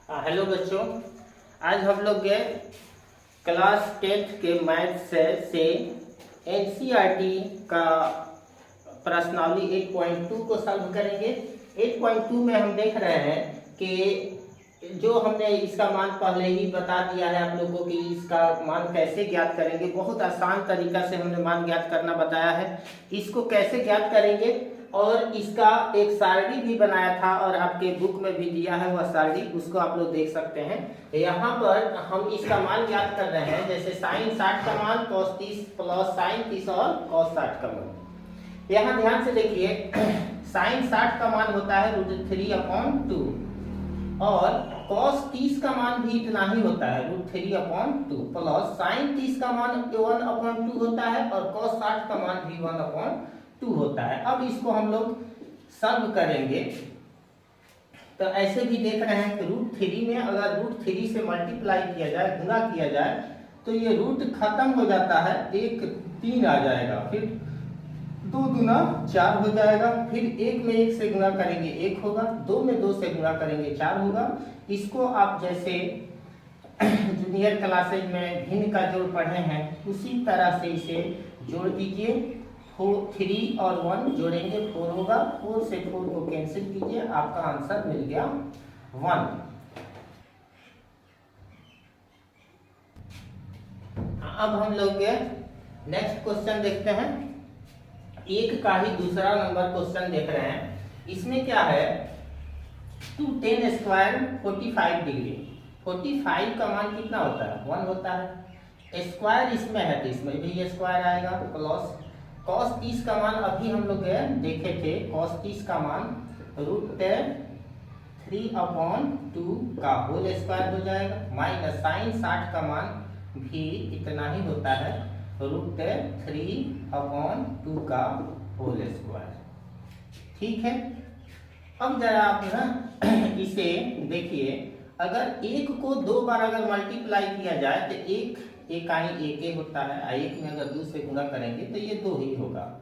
Hello बच्चों। आज हम लोग के क्लास 10th के मैथ से एनसीईआरटी का प्रश्नावली 8.2 को सॉल्व करेंगे। 8.2 में हम देख रहे हैं कि जो हमने इसका मान पहले ही बता दिया है आप लोगों को कि इसका मान कैसे ज्ञात करेंगे। बहुत आसान तरीका से हमने मान ज्ञात करना बताया है। इसको कैसे ज्ञात करेंगे और इसका एक सारणी भी बनाया था और आपके बुक में भी दिया है वह सारणी, उसको आप लोग देख सकते हैं। यहाँ पर हम इसका मान ज्ञात कर रहे हैं, जैसे साइन 60 का मान cos 30 प्लस साइन 30 और cos 60 का मान। यहाँ ध्यान से देखिए, साइन 60 का मान होता है √3/2 और cos 30 का मान भी इतना ही होता है √3/2 प्लस साइन 30 का मान 1/2 होता है और cos 60 का मान भी 1/2 होता है। अब इसको हम लोग सॉल्व करेंगे तो ऐसे भी देख रहे हैं कि √3 में अगर √3 से मल्टीप्लाई किया जाए, गुणा किया जाए, तो ये रूट खत्म हो जाता है, 1 3 आ जाएगा, फिर 2 दूना 4 हो जाएगा, फिर 1 में 1 से गुणा करेंगे 1 होगा, 2 में 2 से गुणा करेंगे 4 होगा। इसको आप जैसे जूनियर क्लासेज में भिन्न का जोड़ पढ़े हैं उसी तरह से इसे जोड़ दीजिए। 3 और 1 जोड़ेंगे 4 होगा, 4 से 4 को कैंसिल कीजिए, आपका आंसर मिल गया 1। अब हम लोग नेक्स्ट क्वेश्चन देखते हैं। एक का ही दूसरा नंबर क्वेश्चन देख रहे हैं। इसमें क्या है, 2tan स्क्वायर 45 डिग्री। 45 का मान कितना होता है, 1 होता है। स्क्वायर इसमें है तो इसमें भी स्क्वायर आएगा, प्लस cos 30 का मान अभी हम लोग देखे थे, cos 30 का मान √3/2 का होल स्क्वायर हो जाएगा, माइनस साइन 60 का मान भी इतना ही होता है √3/2 का होल स्क्वायर। ठीक है, अब जरा आप ना इसे देखिए, अगर एक को 2 बार अगर मल्टीप्लाई किया जाए तो एक एक होता है, एक में अगर 2 से गुणा करेंगे तो ये 2 ही होगा।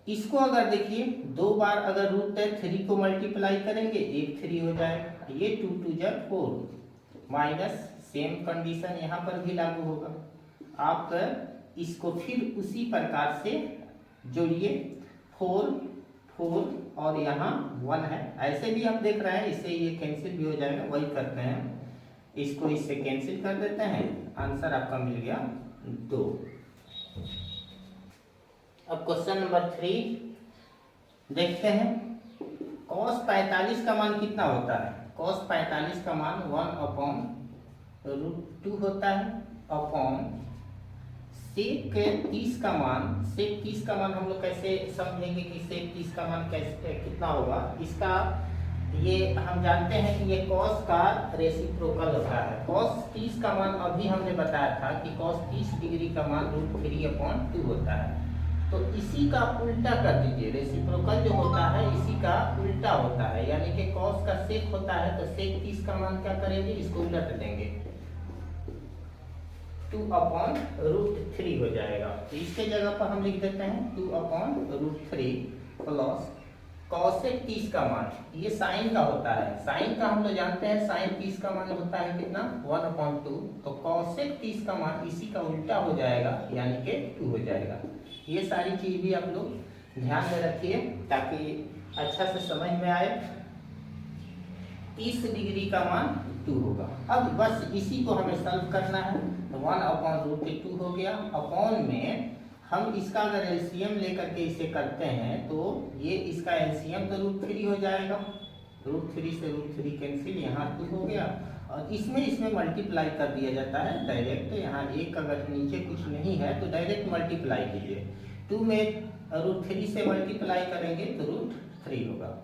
इसको अगर देखिए 2 बार अगर √3 को मल्टीप्लाई करेंगे 1 3 हो जाएगा, ये 2 2 4 माइनस सेम कंडीशन यहाँ पर भी लागू होगा। आप इसको फिर उसी प्रकार से जोड़िए, 4 4 और यहाँ 1 है, ऐसे भी आप देख रहे हैं, इससे ये कैंसिल भी हो जाएगा, वही करते हैं, इसको इससे कैंसिल कर देते हैं, आंसर आपका मिल गया 2। अब क्वेश्चन नंबर 3 देखते हैं। cos 45 का मान कितना होता है, cos 45 का मान 1/√2 होता है, अपॉन sec 30 का मान, sec 30 का मान हम लोग कैसे समझेंगे कि sec 30 का मान कैसे कितना होगा। इसका ये हम जानते हैं कि ये cos का रेसिप्रोकल होता है। cos 30 का मान अभी हमने बताया था कि cos 30 डिग्री का मान √3/2 होता है, तो इसी का उल्टा कर दीजिए। रेसिप्रोकल जो होता है इसी का उल्टा होता है, यानी कि cos का sec होता है तो sec 30 का मान क्या करेंगे, इसको उलट देंगे, 2/√3 हो जाएगा। तो इसके जगह पर हम लिख देते हैं 2/√3 प्लस cosec 30 का मान, ये साइन का होता है, साइन का हम लोग जानते हैं, साइन 30 का मान होता है कितना, 1/2, तो cosec 30 का मान इसी का उल्टा हो जाएगा, यानी कि 2 हो जाएगा। ये सारी चीज भी आप लोग ध्यान में रखिए ताकि अच्छा से समझ में आए। 30 डिग्री का मान 2 होगा। अब बस इसी को हमें सॉल्व करना है, तो 1/√2 हो गया, अपॉन में हम इसका अगर एलसीएम लेकर के इसे करते हैं तो ये इसका एलसीएम तो √3 हो जाएगा, √3 से √3 कैंसिल, यहाँ 2 हो गया, और इसमें मल्टीप्लाई कर दिया जाता है डायरेक्ट। यहाँ एक अगर नीचे कुछ नहीं है तो डायरेक्ट मल्टीप्लाई कीजिए, 2 में √3 से मल्टीप्लाई करेंगे तो √3 होगा।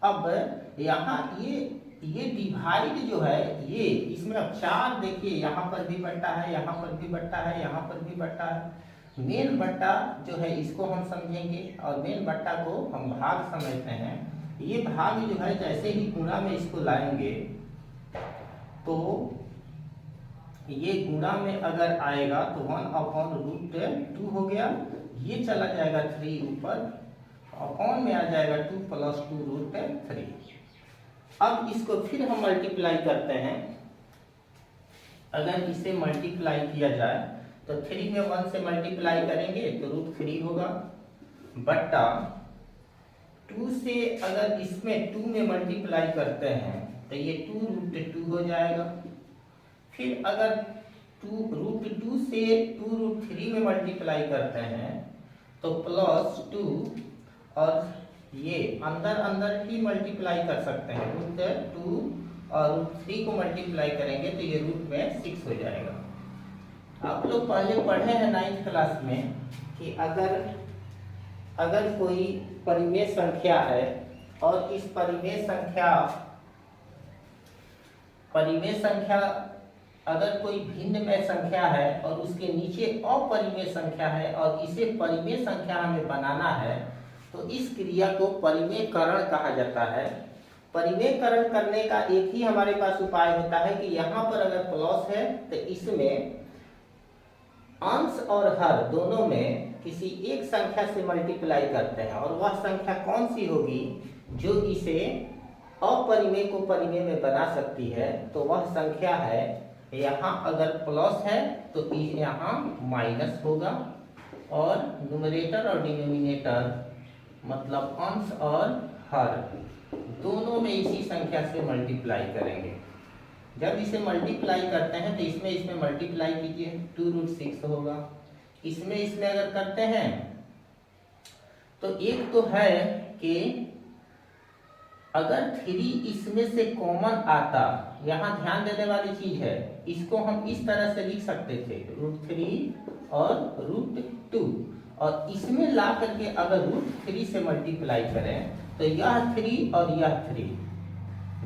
अब यहाँ ये डिवाइड जो है, ये इसमें अब 4 देखिए, यहाँ पर भी बट्टा है, यहाँ पर भी बट्टा है, यहाँ पर भी बट्टा है। मेन बट्टा जो है इसको हम समझेंगे और मेन बट्टा को हम भाग समझते हैं। ये भाग जो है जैसे ही गुणा में इसको लाएंगे तो ये गुणा में अगर आएगा तो 1/√2 हो गया, ये चला जाएगा 3 ऊपर, अपॉन में आ जाएगा 2 + 2√3। अब इसको फिर हम मल्टीप्लाई करते हैं। अगर इसे मल्टीप्लाई किया जाए तो 3 में 1 से मल्टीप्लाई करेंगे तो √3 होगा, बट्टा 2 से अगर इसमें 2 में मल्टीप्लाई करते हैं तो ये 2√2 हो जाएगा। फिर अगर 2√2 से 2√3 में मल्टीप्लाई करते हैं तो +2, और ये अंदर अंदर ही मल्टीप्लाई कर सकते हैं, √2 और √3 को मल्टीप्लाई करेंगे तो ये रूट में 6 हो जाएगा। आप लोग पहले पढ़े हैं 9th क्लास में कि अगर कोई परिमेय संख्या है और इस परिमेय संख्या अगर कोई भिन्न में संख्या है और उसके नीचे अपरिमेय संख्या है और इसे परिमेय संख्या हमें बनाना है तो इस क्रिया को परिमेयकरण कहा जाता है। परिमेयकरण करने का एक ही हमारे पास उपाय होता है कि यहाँ पर अगर प्लस है तो इसमें अंश और हर दोनों में किसी एक संख्या से मल्टीप्लाई करते हैं, और वह संख्या कौन सी होगी जो इसे अपरिमेय को परिमेय में बना सकती है, तो वह संख्या है, यहाँ अगर प्लस है तो यहाँ माइनस होगा, और न्यूमरेटर और डिनोमिनेटर मतलब अंश और हर दोनों में इसी संख्या से मल्टीप्लाई करेंगे। जब इसे मल्टीप्लाई करते हैं तो इसमें मल्टीप्लाई कीजिए, 2√6 होगा। इसमें अगर करते हैं तो एक तो है कि अगर 3 इसमें से कॉमन आता, यहाँ ध्यान देने वाली चीज है, इसको हम इस तरह से लिख सकते थे √3 और √2, और इसमें ला करके अगर √3 से मल्टीप्लाई करें तो यह 3 और यह 3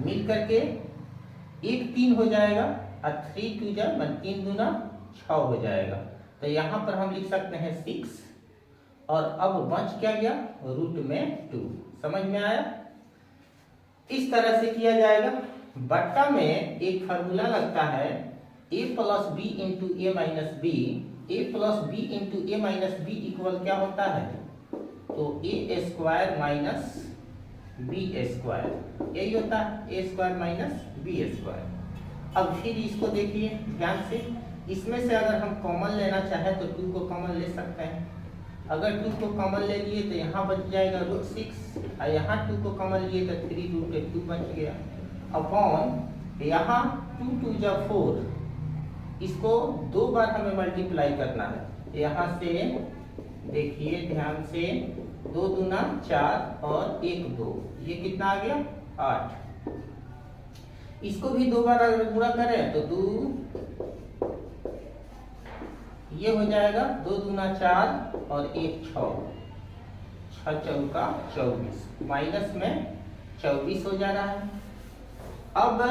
मिल करके 1 3 हो जाएगा, और 3 2 जा 3 दूना 6 हो जाएगा। तो यहाँ पर हम लिख सकते हैं 6, और अब बच क्या गया, रूट में 2। समझ में आया? इस तरह से किया जाएगा। बट्टा में एक फार्मूला लगता है a + b × a - b, a + b × a - b equal क्या होता है, तो a² - b², यही होता है, a² - b²। अब फिर इसको देखिए ध्यान से, इसमें से अगर हम कॉमन लेना चाहें तो 2 को कॉमन ले सकते हैं। अगर 2 को कॉमन ले लिए तो यहाँ बच जाएगा √6, और यहाँ 2 को कॉमन लिए तो 3√2 बच गया, अपॉन यहाँ 2 2 जा 4, इसको 2 बार हमें मल्टीप्लाई करना है। यहाँ से देखिए ध्यान से, 2 दूना 4 और 1 2, ये कितना आ गया, 8। इसको भी 2 बार अगर गुणा करें तो 2, ये हो जाएगा 2 दूना 4 और 1 6, 6 चौका 24, माइनस में 24 हो जा रहा है। अब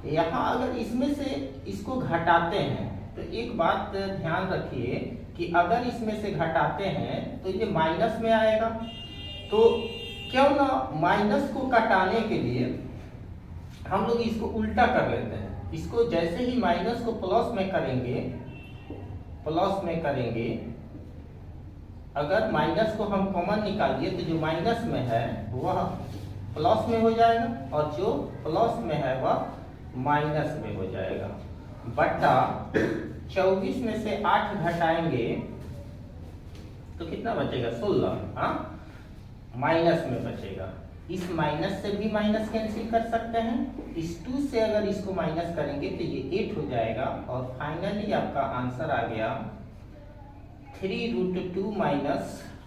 यहाँ अगर इसमें से इसको घटाते हैं तो एक बात ध्यान रखिए कि अगर इसमें से घटाते हैं तो ये माइनस में आएगा, तो क्यों ना माइनस को घटाने के लिए हम लोग इसको उल्टा कर लेते हैं। इसको जैसे ही माइनस को प्लस में करेंगे, अगर माइनस को हम कॉमन निकालिए तो जो माइनस में है वह प्लस में हो जाएगा, और जो प्लस में है वह माइनस में हो जाएगा। बट्टा 24 में से 8 घटाएंगे तो कितना बचेगा, 16, हाँ, माइनस में बचेगा। इस माइनस से भी माइनस कैंसिल कर सकते हैं, इस 2 से अगर इसको माइनस करेंगे तो ये 8 हो जाएगा, और फाइनली आपका आंसर आ गया 3√2 -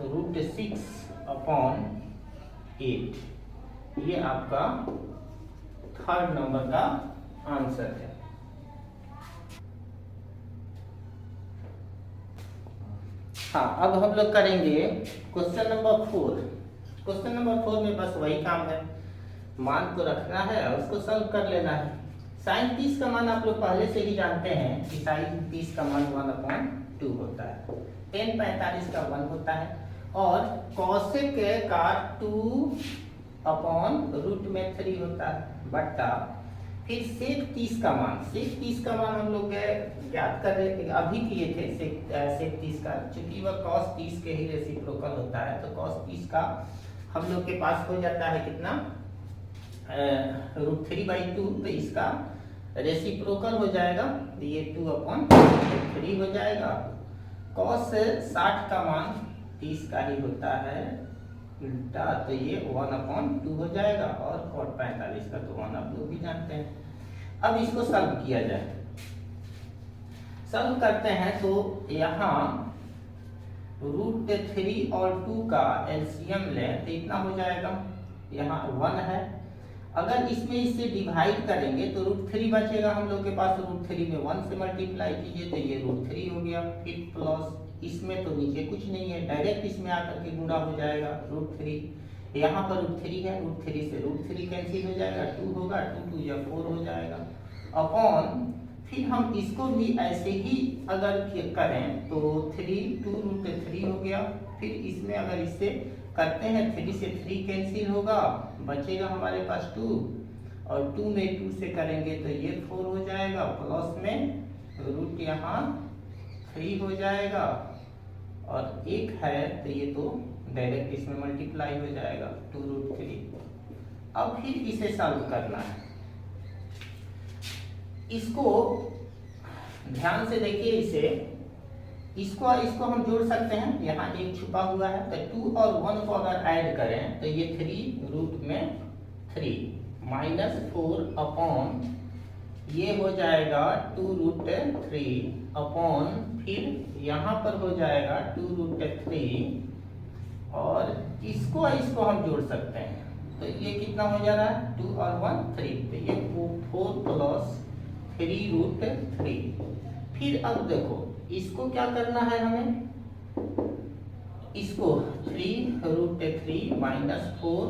√6/8। ये आपका 3rd नंबर का आंसर है। हाँ, अब हम लोग करेंगे क्वेश्चन नंबर 4। क्वेश्चन नंबर 4 में बस वही काम है, मान को रखना है और उसको सॉल्व कर लेना है। sin 30 का मान आप लोग पहले से ही जानते हैं कि sin 30 का मान 1/2 होता है, tan 45 का 1 होता है, और cosec का 2/√3 होता है, बट्टा फिर sec 30 का मान हम लोग ज्ञात कर रहे थे, अभी किए थे sec 30 का, चूंकि वह cos 30 के ही रेसिप्रोकल होता है, तो cos 30 का हम लोग के पास हो जाता है कितना, √3/2, तो इसका रेसिप्रोकल हो जाएगा, तो ये 2/3 हो जाएगा। cos 60 का मान 30 का ही होता है उल्टा, तो ये 1/2 हो जाएगा, और cot 45 का तो 1 आप लोग भी जानते हैं। अब इसको सॉल्व किया जाए, सॉल्व करते हैं तो यहाँ √3 और 2 का एलसीएम लें तो इतना हो जाएगा, यहाँ 1 है। अगर इसमें इससे डिवाइड करेंगे तो √3 बचेगा हम लोग के पास, √3 में 1 से मल्टीप्लाई कीजिए तो ये √3 हो गया, फिर प्लस इसमें तो नीचे कुछ नहीं है, डायरेक्ट इसमें आकर के गुणा हो जाएगा √3, यहाँ पर √3 है, √3 से √3 कैंसिल हो जाएगा, 2 होगा, 2 2 या 4 हो जाएगा, अपॉन फिर हम इसको भी ऐसे ही अगर करें तो 2√3 हो गया, फिर इसमें अगर इससे करते हैं 3 से 3 कैंसिल होगा, बचेगा हमारे पास 2, और 2 में 2 से करेंगे तो ये 4 हो जाएगा, प्लस में रूट यहाँ 3 हो जाएगा, और 1 है तो ये तो डायरेक्ट इसमें मल्टीप्लाई हो जाएगा 2√3। अब फिर इसे सॉल्व करना है, इसको ध्यान से देखिए, इसको हम जोड़ सकते हैं, यहाँ एक छुपा हुआ है, तो 2 और 1 को अगर ऐड करें तो ये 3 रूट में 3 -4 अपॉन ये हो जाएगा 2√3 अपॉन फिर यहाँ पर हो जाएगा 2√3, और इसको हम जोड़ सकते हैं तो ये कितना हो जा रहा है, 2 और 1 3, तो ये 4 प्लस 3√3। फिर अब देखो इसको क्या करना है हमें, इसको 3√3 -4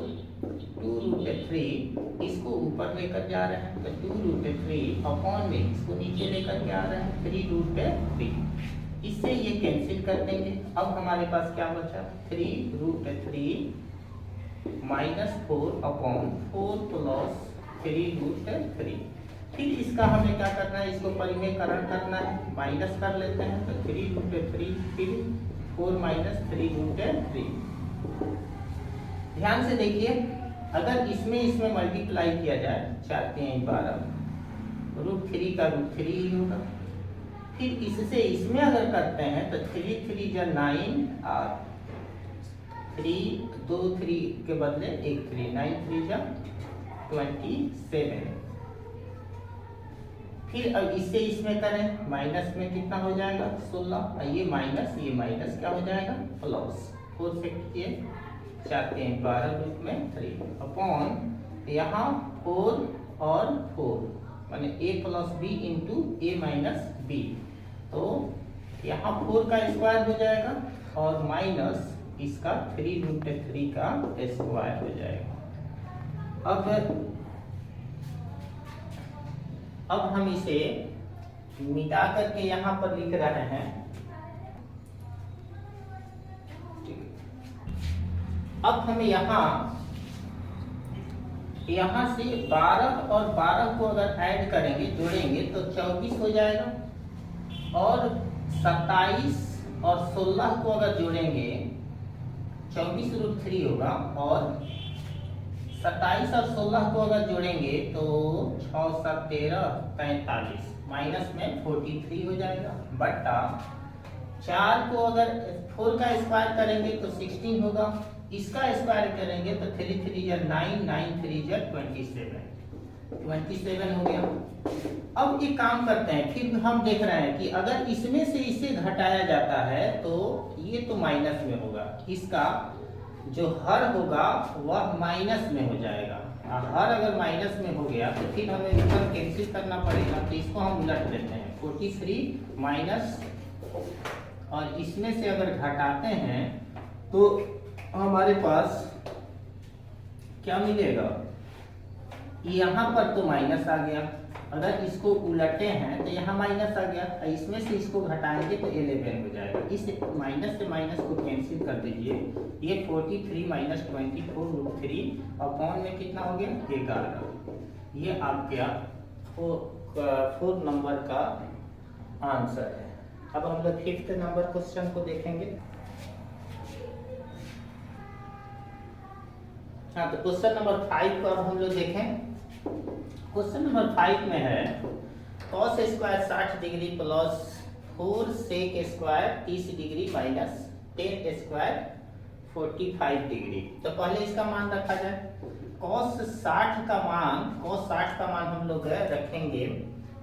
2√3 इसको ऊपर लेकर जा रहे हैं, तो 2√3 अपॉन में इसको नीचे लेकर के आ रहे हैं 3√3, इससे ये कैंसिल कर देंगे। अब हमारे पास क्या बचा, 3√3 -4 अपॉन 4 प्लस 3√3। फिर इसका हमें क्या करना है, इसको परिमेयकरण करना है, माइनस कर लेते हैं, तो 3√3 फिर 4 - 3√3। ध्यान से देखिए, अगर इसमें मल्टीप्लाई किया जाए 4 3 12, √3 का √3 ही होगा। फिर इससे इसमें अगर करते हैं तो 3 3 जा 9 और 3 2 3 के बदले 1 3, 9 3 जा 27। फिर अब इससे इसमें करें, माइनस में कितना हो जाएगा 16, ये माइनस क्या हो जाएगा प्लस, 4 से कीजिए 4 3 12 रूट में 3 अपॉन यहाँ 4 और 4 माने a + b into a - b, तो यहाँ 4 का स्क्वायर हो जाएगा और माइनस इसका 3√3 का स्क्वायर हो जाएगा। अब हम इसे मिटा करके यहाँ पर लिख रहे हैं, अब हम यहाँ से 12 और 12 को अगर ऐड करेंगे जोड़ेंगे तो 24 हो जाएगा, और 27 और 16 को अगर जोड़ेंगे 24√3 होगा, और 27 और 16 को अगर जोड़ेंगे तो 6 7 13 45 माइनस में 43 हो जाएगा, बटा 4 को अगर 4 का स्क्वायर करेंगे तो 16 होगा, इसका स्क्वायर करेंगे तो 3 3 या 9 9 3 या 27 हो गया। अब एक काम करते हैं, फिर हम देख रहे हैं कि अगर इसमें से इसे घटाया जाता है तो ये तो माइनस में होगा, इसका जो हर होगा वह माइनस में हो जाएगा, हर अगर माइनस में हो गया तो फिर हमें ऊपर कैंसिल करना पड़ेगा, तो इसको हम उलट देते हैं 43 माइनस, और इसमें से अगर घटाते हैं तो हमारे पास क्या मिलेगा, यहाँ पर तो माइनस आ गया, अगर इसको उलटे हैं तो यहाँ माइनस आ गया, इसमें से इसको घटाएंगे तो 11 हो जाएगा, इस माइनस से माइनस को कैंसिल कर दीजिए, ये 43 - 24√3 अपॉन में कितना हो गया 11। ये आपका 4 नंबर का आंसर है। अब हम लोग 5th नंबर क्वेश्चन को देखेंगे। हाँ, तो क्वेश्चन नंबर 5 को अब हम लोग देखें। क्वेश्चन नंबर 5 में है cos square 60 degree plus 4 sec square 30 degree minus 10 square 45 degree. तो पहले इसका मान रखा जाए। cos 60 का मान हम लोग रखेंगे।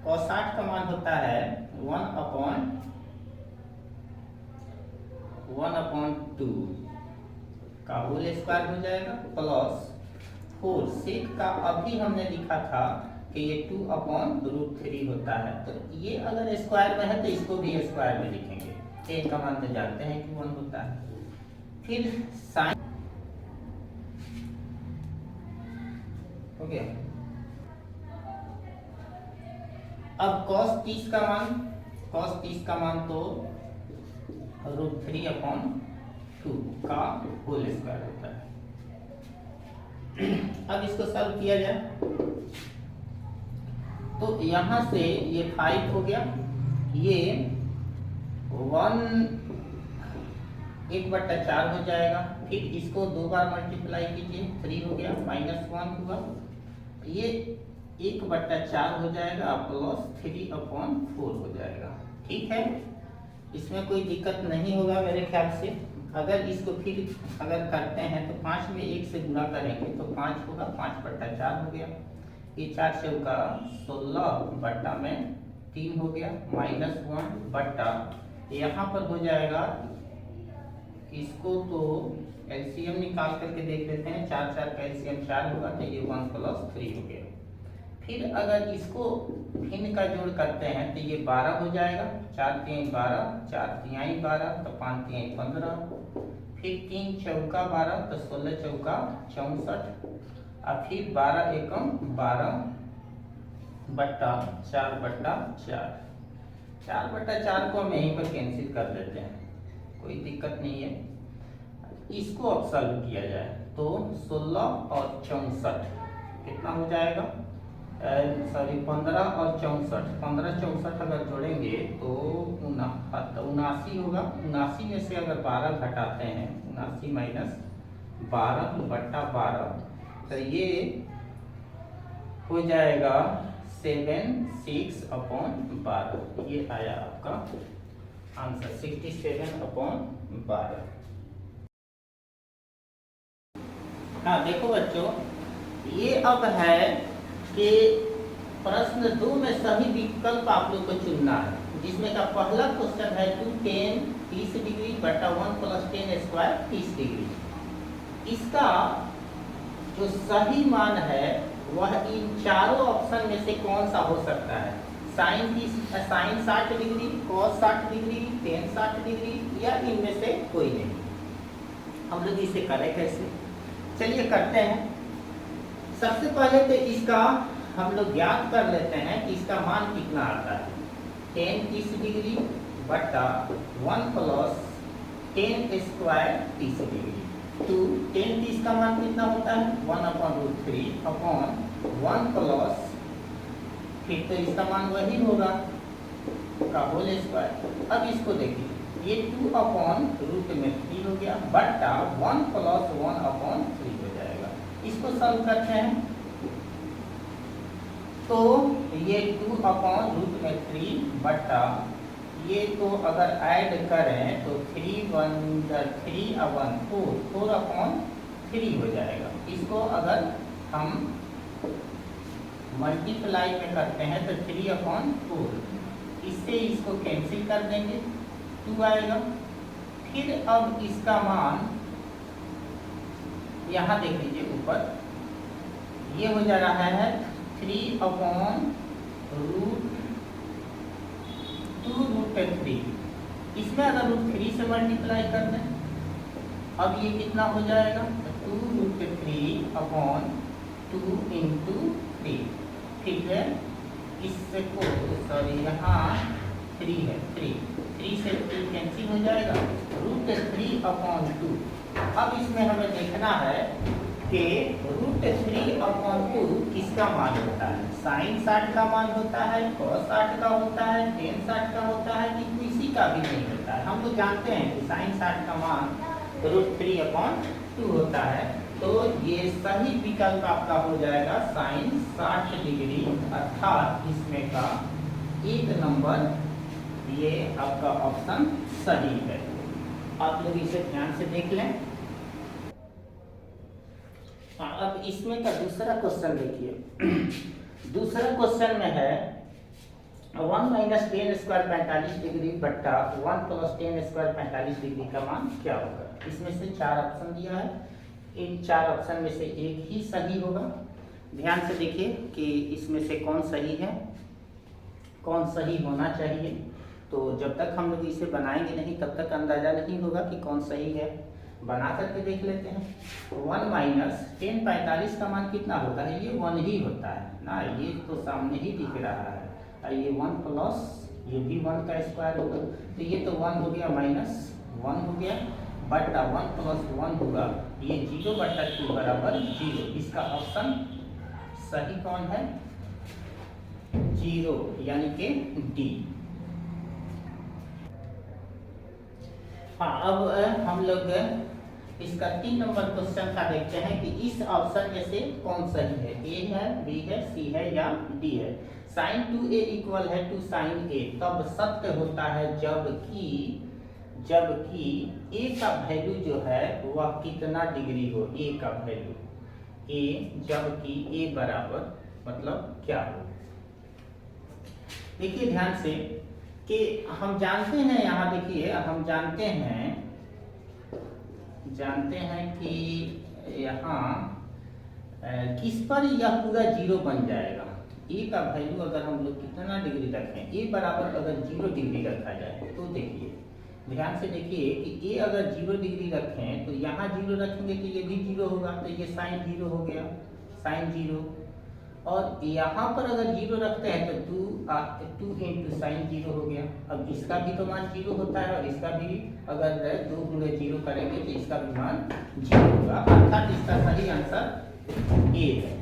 cos 60 का मान होता है 1/2 का होल स्क्वायर हो जाएगा प्लस 4 सेक का अभी हमने लिखा था कि ये 2/√3 होता है। तो ये अगर स्क्वायर में है तो इसको भी स्क्वायर में लिखेंगे। टेन का मान तो जानते हैं कि 1 होता है। फिर साइन हो गया। अब cos 30 का मान तो √3/2 का होल स्क्वायर होता है। अब इसको सॉल्व किया जाए तो यहां से ये 5 हो गया, ये 1/4 हो जाएगा। फिर इसको 2 बार मल्टीप्लाई कीजिए, 3 हो गया, -1 हुआ, ये 1/4 हो जाएगा प्लस 3/4 हो जाएगा। ठीक है, इसमें कोई दिक्कत नहीं होगा मेरे ख्याल से। अगर इसको फिर अगर करते हैं तो 5 में 1 से गुणा करेंगे तो 5 होगा, 5/4 हो गया। ये 4 चौका 16 में 3 हो गया, -1 यहाँ पर हो जाएगा। इसको तो एलसीएम निकाल करके देख लेते हैं। 4 का एलसीएम 4 होगा तो ये 1 + 3 हो गया। फिर अगर इसको भिन्न का जोड़ करते हैं तो ये 12 हो जाएगा। 4 × 12, 4 × 12 तो 5 × 15, फिर 3 चौका 12 तो 16 चौका 64, और फिर 12 एकम 12/4/4। 4/4 को हम यहीं पर कैंसिल कर देते हैं, कोई दिक्कत नहीं है। इसको अब सॉल्व किया जाए तो 16 और 64 कितना हो जाएगा, 15 और 64, 15 64 अगर जोड़ेंगे तो 79 होगा। 79 में से अगर 12 घटाते हैं, 79 - 12/12, तो ये हो जाएगा 76/12। ये आया आपका आंसर 67/12। हाँ देखो बच्चों, ये अब है कि प्रश्न 2 में सही विकल्प आप लोग को चुनना है, जिसमें का पहला क्वेश्चन है 2tan 30 डिग्री बटा 1 + 10 स्क्वायर 30 डिग्री। इसका जो सही मान है वह इन चारों ऑप्शन में से कौन सा हो सकता है? Sine 60 degree, cos 60 degree, tan 60 degree, या इनमें से कोई नहीं। हम लोग इसे करें कैसे? चलिए करते हैं। सबसे पहले तो इसका हम लोग ज्ञात कर लेते हैं कि इसका मान कितना आता है। tan 30 डिग्री बटा 1 + 10 स्क्वायर 30 डिग्री। तो tan 30 का मान कितना होता है? 1/√3/1 प्लस, फिर तो इसका मान वही होगा का होल स्क्वायर। अब इसको देखिए, ये 2/√3 हो गया बटा 1 + 1/3 हो जाएगा। इसको सॉल्व करते हैं तो ये 2/√3 बटा, ये तो अगर ऐड करें तो 3 × 1 = 3 और 1 4, 4/3 हो जाएगा। इसको अगर हम मल्टीप्लाई में करते हैं तो 3/4, इससे इसको कैंसिल कर देंगे, 2 आएगा। फिर अब इसका मान यहाँ देख लीजिए ऊपर, ये हो जा रहा है 3/√2√3। इसमें अगर √3 से मल्टीप्लाई कर दें, अब ये कितना हो जाएगा? 2√3/2 × 3। ठीक है, इससे को सॉरी यहाँ 3 है, 3 से 3 कैंसिल हो जाएगा, √3/2। अब इसमें हमें देखना है कि √3/2 किसका मान होता है? साइन 60 का मान होता है, cos 60 का होता है, tan 60 का होता है, कि किसी का भी नहीं होता है? हम लोग जानते हैं कि साइन 60 का मान √3/2 होता है। तो ये सही विकल्प आपका हो जाएगा साइन 60 डिग्री, अर्थात इसमें का 1 नंबर ये आपका ऑप्शन सही है। आप लोग इसे ध्यान से देख लें। अब इसमें का दूसरा क्वेश्चन देखिए। दूसरा क्वेश्चन में है 1 माइनस 10 स्क्वायर 45 डिग्री बट्टा 1 प्लस 10 स्क्वायर 45 डिग्री का मान क्या होगा। इसमें से 4 ऑप्शन दिया है, इन 4 ऑप्शन में से एक ही सही होगा। ध्यान से देखिए कि इसमें से कौन सही है, कौन सही होना चाहिए। तो जब तक हम लोग इसे बनाएंगे नहीं तब तक अंदाजा नहीं होगा कि कौन सही है। बना करके देख लेते हैं। 1 माइनस 10 45 का मान कितना होता है, ये 1 ही होता है ना, ये तो सामने ही दिख रहा है। और ये 1 प्लस ये भी 1 का स्क्वायर होगा, तो ये तो 1 हो गया माइनस 1 हो गया, बटा 1 प्लस 1 होगा, ये 0 बटा 2 बराबर 0। इसका ऑप्शन सही कौन है, 0 यानी कि डी। हाँ, अब हम लोग इसका 3 नंबर क्वेश्चन का देखते हैं कि इस ऑप्शन में से कौन सही है, ए है, बी है, सी है या डी है। साइन 2a इक्वल है टू साइन a तब सत्य होता है जबकि a का वैल्यू जो है वह कितना डिग्री हो, a का वैल्यू a, जबकि a बराबर मतलब क्या हो। देखिए ध्यान से कि हम जानते हैं, यहाँ देखिए हम जानते हैं कि यहाँ किस पर यह पूरा 0 बन जाएगा। ए का वैल्यू अगर हम लोग कितना डिग्री रखें, ए बराबर अगर 0 डिग्री रखा जाए तो देखिए ध्यान से देखिए कि ए अगर 0 डिग्री रखें तो यहाँ 0 रखेंगे तो ये भी 0 होगा, तो ये साइन 0 हो गया, साइन 0। और यहाँ पर अगर 0 रखते हैं तो 2 इंटू साइन 0 हो गया। अब इसका भी तो मान 0 होता है और इसका भी अगर 2 गुणे 0 करेंगे तो इसका भी मान 0 होगा, अर्थात इसका सही आंसर ए है,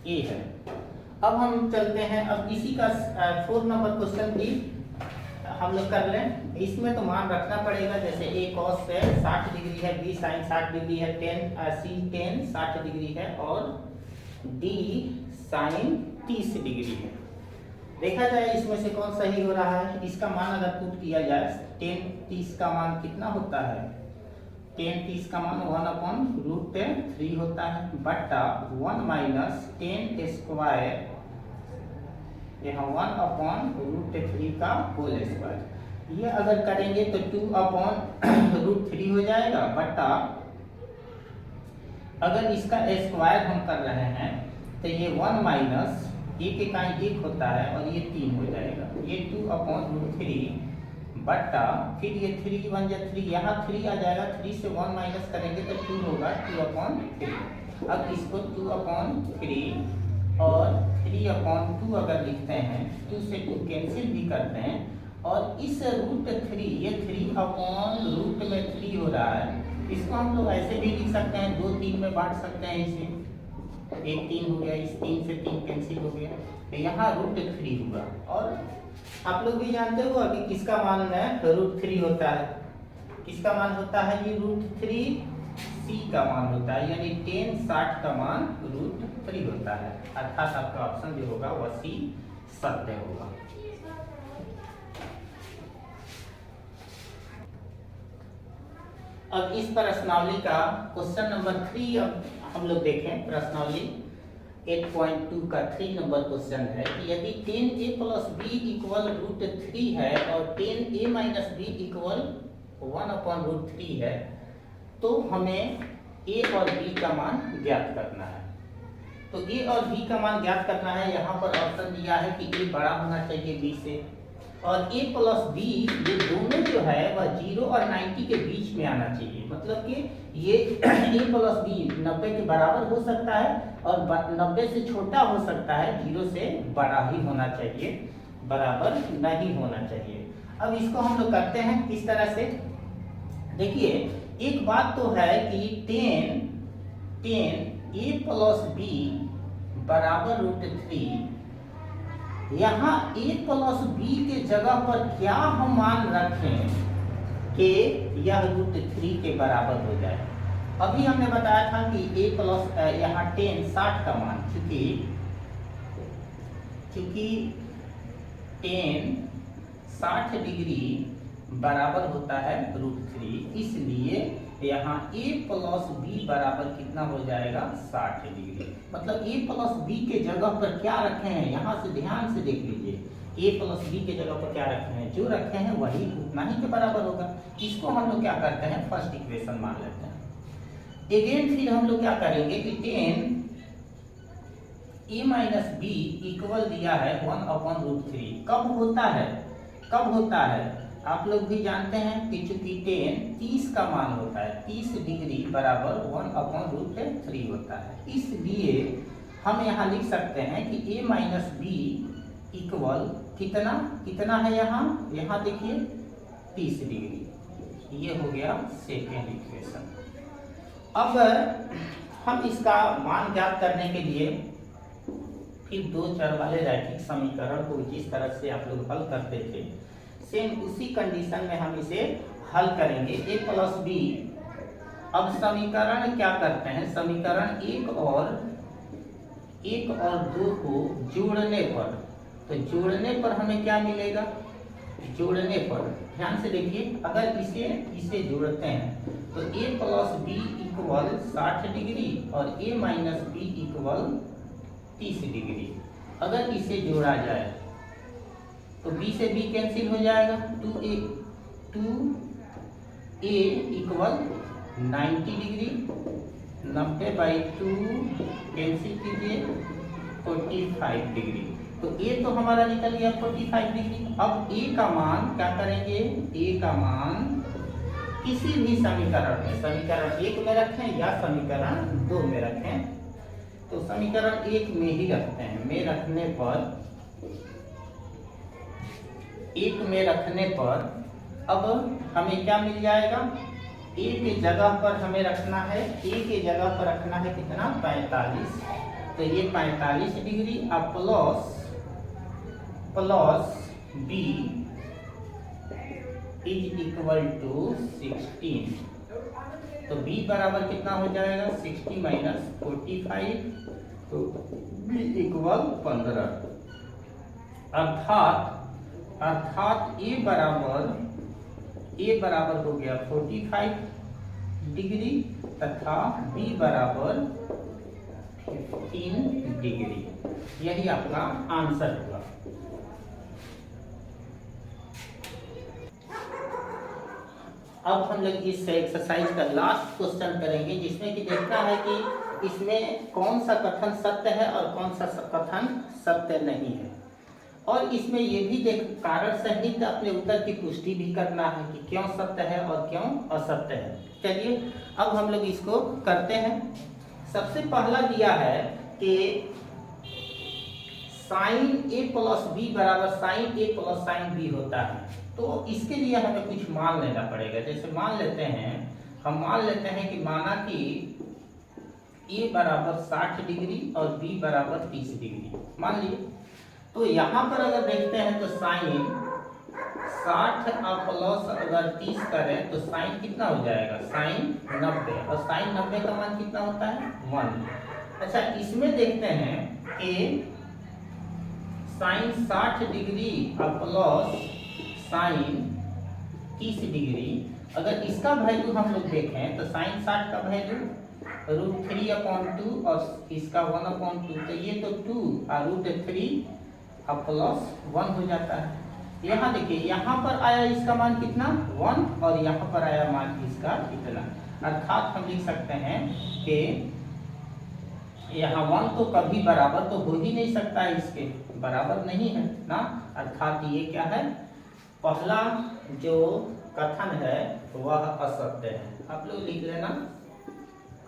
ए है। अब हम चलते हैं, अब इसी का 4 नंबर क्वेश्चन भी हम लोग कर लें। इसमें तो मान रखना पड़ेगा, जैसे ए कॉस 60 डिग्री है, बी साइन 60 डिग्री है, सी टेन 60 डिग्री है और डी साइन 30 डिग्री है। देखा जाए इसमें से कौन सही हो रहा है। इसका मान अगर पुट किया जाए 10 30 का मान कितना होता है, 10 30 का मान 1/√3 होता है, बटा 1 माइनस 10 स्क्वायर, यहाँ 1/√3 का होल स्क्वायर। ये अगर करेंगे तो 2/√3 हो जाएगा, बटा अगर इसका स्क्वायर हम कर रहे हैं तो ये 1 माइनस 1 इकाई 1 होता है और ये 3 हो जाएगा, ये 2/√3 बटा फिर ये 3 बन जाए 3, यहाँ 3 आ जाएगा, 3 से 1 माइनस करेंगे तो 2 होगा 2/3। अब इसको 2/3 और 3/2 अगर लिखते हैं, 2 से 2 कैंसिल भी करते हैं और इस √3 ये 3/√3 हो रहा है, इसको हम लोग ऐसे भी लिख सकते हैं, 2 3 में बांट सकते हैं इसे, 1 3 हो गया, इस 3 से 3 कैंसिल हो गया, तो यहाँ √3 हुआ। और आप लोग भी जानते हो कि किसका मान है √3 होता है, किसका मान होता है ये √3, सी का मान होता है, यानी 10 60 का मान √3 होता है, अर्थात आपका ऑप्शन जो होगा वह सी सत्य होगा। अब इस प्रश्नावली का क्वेश्चन नंबर 3 अब हम लोग देखें। प्रश्नावली 8.2 का 3 नंबर क्वेश्चन है कि यदि 10a प्लस b इक्वल √3 है और 10a माइनस b इक्वल 1/√3 है तो हमें a और b का मान ज्ञात करना है। तो a और b का मान ज्ञात करना है, यहाँ पर ऑप्शन दिया है कि a बड़ा होना चाहिए b से, और a प्लस b ये दोनों जो है वह 0 और 90 के बीच में आना चाहिए, मतलब कि ये a प्लस b 90 के बराबर हो सकता है और 90 से छोटा हो सकता है, 0 से बड़ा ही होना चाहिए, बराबर नहीं होना चाहिए। अब इसको हम लोग करते हैं किस तरह से, देखिए एक बात तो है कि 10 a प्लस b बराबर √3, यहाँ a प्लस b के जगह पर क्या हम मान रखें कि यह √3 के बराबर हो जाए। अभी हमने बताया था कि a प्लस यहाँ 10 60 का मान, चूंकि 10 60 डिग्री बराबर होता है √3, इसलिए यहाँ a प्लस बी बराबर कितना हो जाएगा 60 डिग्री। मतलब a प्लस बी के जगह पर क्या रखे हैं, यहाँ से ध्यान से देख लीजिए, a प्लस बी के जगह पर क्या रखे हैं, जो रखे हैं वही उतना ही के बराबर होगा। इसको हम लोग क्या करते हैं, फर्स्ट इक्वेशन मान लेते हैं। अगेन फिर हम लोग क्या करेंगे कि 10 a माइनस बी इक्वल दिया है 1/√3। कब होता है आप लोग भी जानते हैं कि चूंकि 10 30 का मान होता है, 30 डिग्री बराबर 1/√3 होता है, इसलिए हम यहाँ लिख सकते हैं कि a माइनस बी इक्वल कितना है, यहाँ देखिए 30 डिग्री। ये हो गया सेकेंड इक्वेशन। अब हम इसका मान ज्ञात करने के लिए फिर दो चर वाले रैखिक समीकरण को जिस तरह से आप लोग हल करते थे, सेम उसी कंडीशन में हम इसे हल करेंगे। a प्लस बी, अब समीकरण क्या करते हैं, समीकरण एक और 2 को जोड़ने पर हमें क्या मिलेगा, जोड़ने पर ध्यान से देखिए, अगर इसे जोड़ते हैं तो a plus B equal 60 degree और a minus B equal 30 degree. अगर इसे जोड़ा जाए तो b से b कैंसिल हो जाएगा, 2a इक्वल 90 डिग्री, 90/2 कैंसिल कीजिए 45 डिग्री। तो a तो हमारा निकल गया 45 डिग्री। अब a का मान क्या करेंगे, a का मान किसी भी समीकरण में, समीकरण 1 में रखें या समीकरण 2 में रखें, तो समीकरण 1 में ही रखते हैं। में रखने पर अब हमें क्या मिल जाएगा, a के जगह पर हमें रखना है, कितना 45। तो ये 45 डिग्री अब plus b is equal to 16। तो b बराबर कितना हो जाएगा, 60 माइनस 45, तो b इक्वल 15। अर्थात a बराबर हो गया 45 डिग्री तथा b बराबर 15 डिग्री। यही आपका आंसर हुआ। अब हम लोग इस एक्सरसाइज का लास्ट क्वेश्चन करेंगे, जिसमें कि देखना है कि इसमें कौन सा कथन सत्य है और कौन सा कथन सत्य नहीं है, और इसमें ये भी कारण सहित अपने उत्तर की पुष्टि भी करना है कि क्यों सत्य है और क्यों असत्य है। चलिए अब हम लोग इसको करते हैं। सबसे पहला दिया है कि साइन a प्लस बी बराबर sine a plus sine B होता है। तो इसके लिए हमें कुछ मान लेना पड़ेगा। जैसे मान लेते हैं कि माना कि a बराबर 60 डिग्री और b बराबर 30 डिग्री मान लिए। तो यहाँ पर अगर देखते हैं तो साइन 60 और प्लस अगर 30 करें तो साइन कितना हो जाएगा, साइन 90, और साइन 90 का मान कितना होता है 1। अच्छा, इसमें देखते हैं कि साइन 60 डिग्री और प्लस साइन 30 डिग्री, अगर इसका वैल्यू हम लोग देखें तो साइन 60 का वैल्यू √3/2 और इसका 1/2, तो ये तो 2 और √3 अब प्लस 1 हो जाता है। यहाँ देखिए, यहाँ पर आया इसका मान कितना 1 और यहाँ पर आया मान इसका कितना, अर्थात हम लिख सकते हैं कि यहाँ 1 तो कभी बराबर तो हो ही नहीं सकता है, इसके बराबर नहीं है ना, अर्थात ये क्या है, पहला जो कथन है वह असत्य है। आप लोग लिख लेना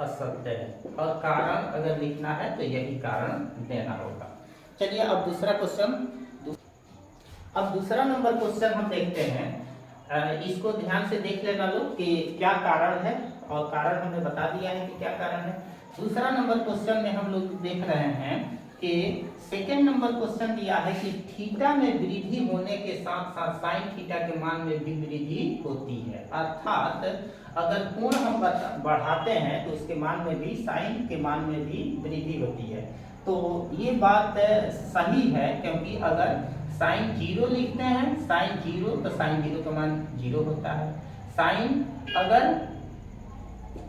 असत्य है, और कारण अगर लिखना है तो यही कारण देना होगा। चलिए अब दूसरा क्वेश्चन, अब दूसरा नंबर क्वेश्चन हम देखते हैं। इसको ध्यान से देख लेना लोग कि क्या कारण है, और कारण हमने बता दिया है कि क्या कारण है। दूसरा नंबर क्वेश्चन में हम लोग देख रहे हैं कि सेकेंड नंबर क्वेश्चन दिया है कि थीटा में वृद्धि होने के साथ साथ साइन थीटा के मान में भी वृद्धि होती है। अर्थात अगर कोण हम बढ़ाते हैं तो उसके मान में भी, साइन के मान में भी वृद्धि होती है। तो ये बात सही है, क्योंकि अगर साइन 0 लिखते हैं, साइन 0, तो साइन 0 का मान 0 होता है। साइन अगर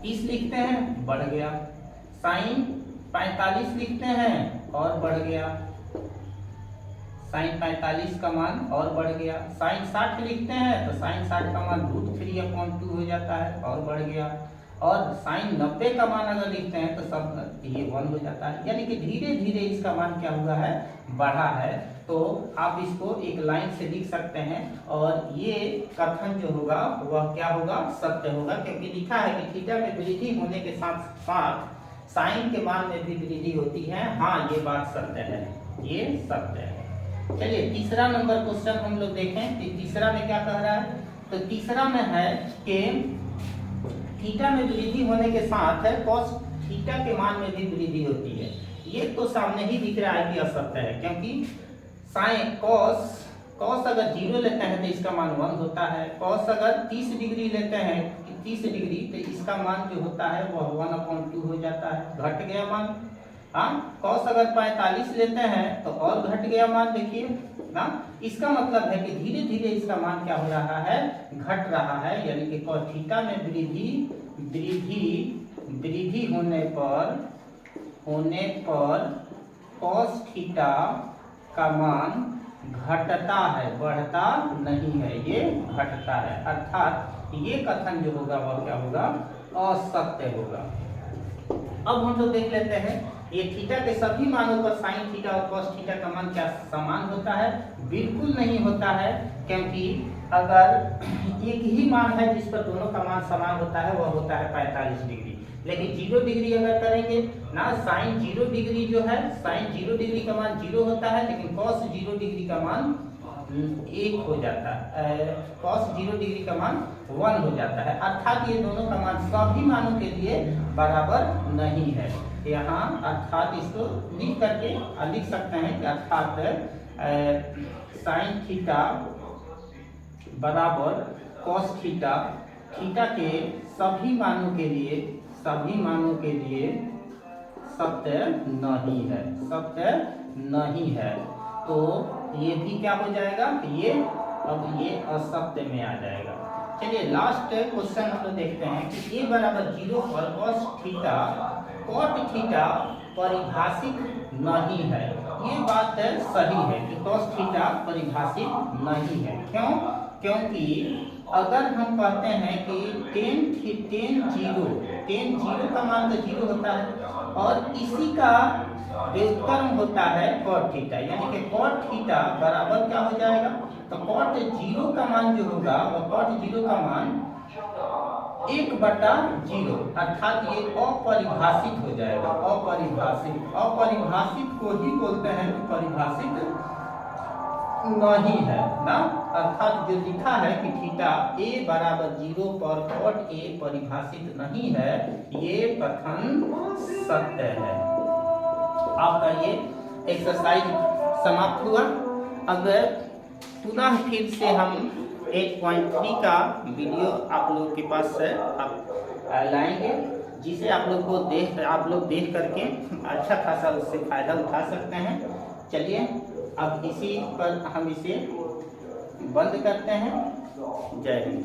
30 लिखते हैं, बढ़ गया। साइन 45 लिखते हैं और बढ़ गया। साइन 45 का मान और बढ़ गया। साइन 60 लिखते हैं तो साइन 60 का मान √3/2 हो जाता है और बढ़ गया। और साइन 90 का मान अगर लिखते हैं तो सब ये 1 हो जाता है। यानी कि धीरे धीरे इसका मान क्या हुआ है, बढ़ा है। तो आप इसको एक लाइन से लिख सकते हैं और ये कथन जो होगा वह क्या होगा, सत्य होगा, क्योंकि लिखा है कि थीटा में वृद्धि होने के साथ साथ साइन के मान में भी वृद्धि होती है। हाँ, ये बात सत्य है, ये सत्य है। चलिए तीसरा नंबर क्वेश्चन हम लोग देखें कि तीसरा में क्या कह रहा है। तो तीसरा में है कि थीटा में वृद्धि होने के साथ कॉस थीटा के मान में भी वृद्धि होती है। ये तो सामने ही दिख रहा है कि असत्य है, क्योंकि साइन कॉस अगर 0 लेते हैं तो इसका मान 1 होता है। कॉस अगर 30 डिग्री लेते हैं, 30 डिग्री, तो इसका मान जो होता है वह 1/2 हो जाता है, घट गया मान। हाँ, कॉस अगर 45 लेते हैं तो और घट गया मान, देखिए ना। इसका मतलब है कि धीरे धीरे इसका मान क्या हो रहा है, घट रहा है। यानी कि कॉस थीटा में वृद्धि होने पर कॉस थीटा का मान घटता है, बढ़ता नहीं है, ये घटता है। अर्थात ये कथन जो होगा वह क्या होगा, असत्य होगा। अब हम लोग देख लेते हैं ये थीटा के सभी मानों पर साइन थीटा और कॉस थीटा का मान क्या समान होता है। बिल्कुल नहीं होता है, क्योंकि अगर एक ही मान है जिस पर दोनों का मान समान होता है वह होता है 45 डिग्री। लेकिन 0 डिग्री अगर करेंगे ना, साइन 0 डिग्री जो है, साइन 0 डिग्री का मान 0 होता है, लेकिन कॉस 0 डिग्री का मान 1 हो जाता है। कॉस 0 डिग्री का मान 1 हो जाता है। अर्थात ये दोनों का मान सभी मानों के लिए बराबर नहीं है। यहाँ अर्थात इसको लिख करके लिख सकते हैं कि अर्थात साइन थीटा बराबर कॉस थीटा, थीटा के सभी मानों के लिए सत्य नहीं है, सत्य नहीं है। तो ये भी क्या हो जाएगा, ये अब ये असत्य में आ जाएगा। चलिए लास्ट क्वेश्चन हम लोग देखते हैं कि a बराबर 0 पर कॉस थीटा कॉट थीटा परिभाषित नहीं है। ये बात सही है कि कॉस थीटा परिभाषित नहीं है। क्यों? क्योंकि अगर हम कहते हैं कि टेन जीरो का मान तो 0 होता है और इसी का व्युत्क्रम होता है कॉट थीटा, यानी कि कॉट थीटा बराबर क्या हो जाएगा, तो कॉट 0 का मान जो होगा वो कॉट 0 का मान 1/0, अर्थात ये अपरिभाषित हो जाएगा। अपरिभाषित को ही बोलते हैं कि परिभाषित नहीं है ना। अर्थात जो लिखा है कि थीटा a बराबर 0 पर कॉट a परिभाषित नहीं है, ये कथन सत्य है। आपका ये एक्सरसाइज समाप्त हुआ। अब पुनः फिर से हम 8.3 का वीडियो आप लोग के पास लाएंगे, जिसे आप लोग देख करके अच्छा खासा उससे फायदा उठा सकते हैं। चलिए अब इसी पर हम इसे बंद करते हैं। जय हिंद।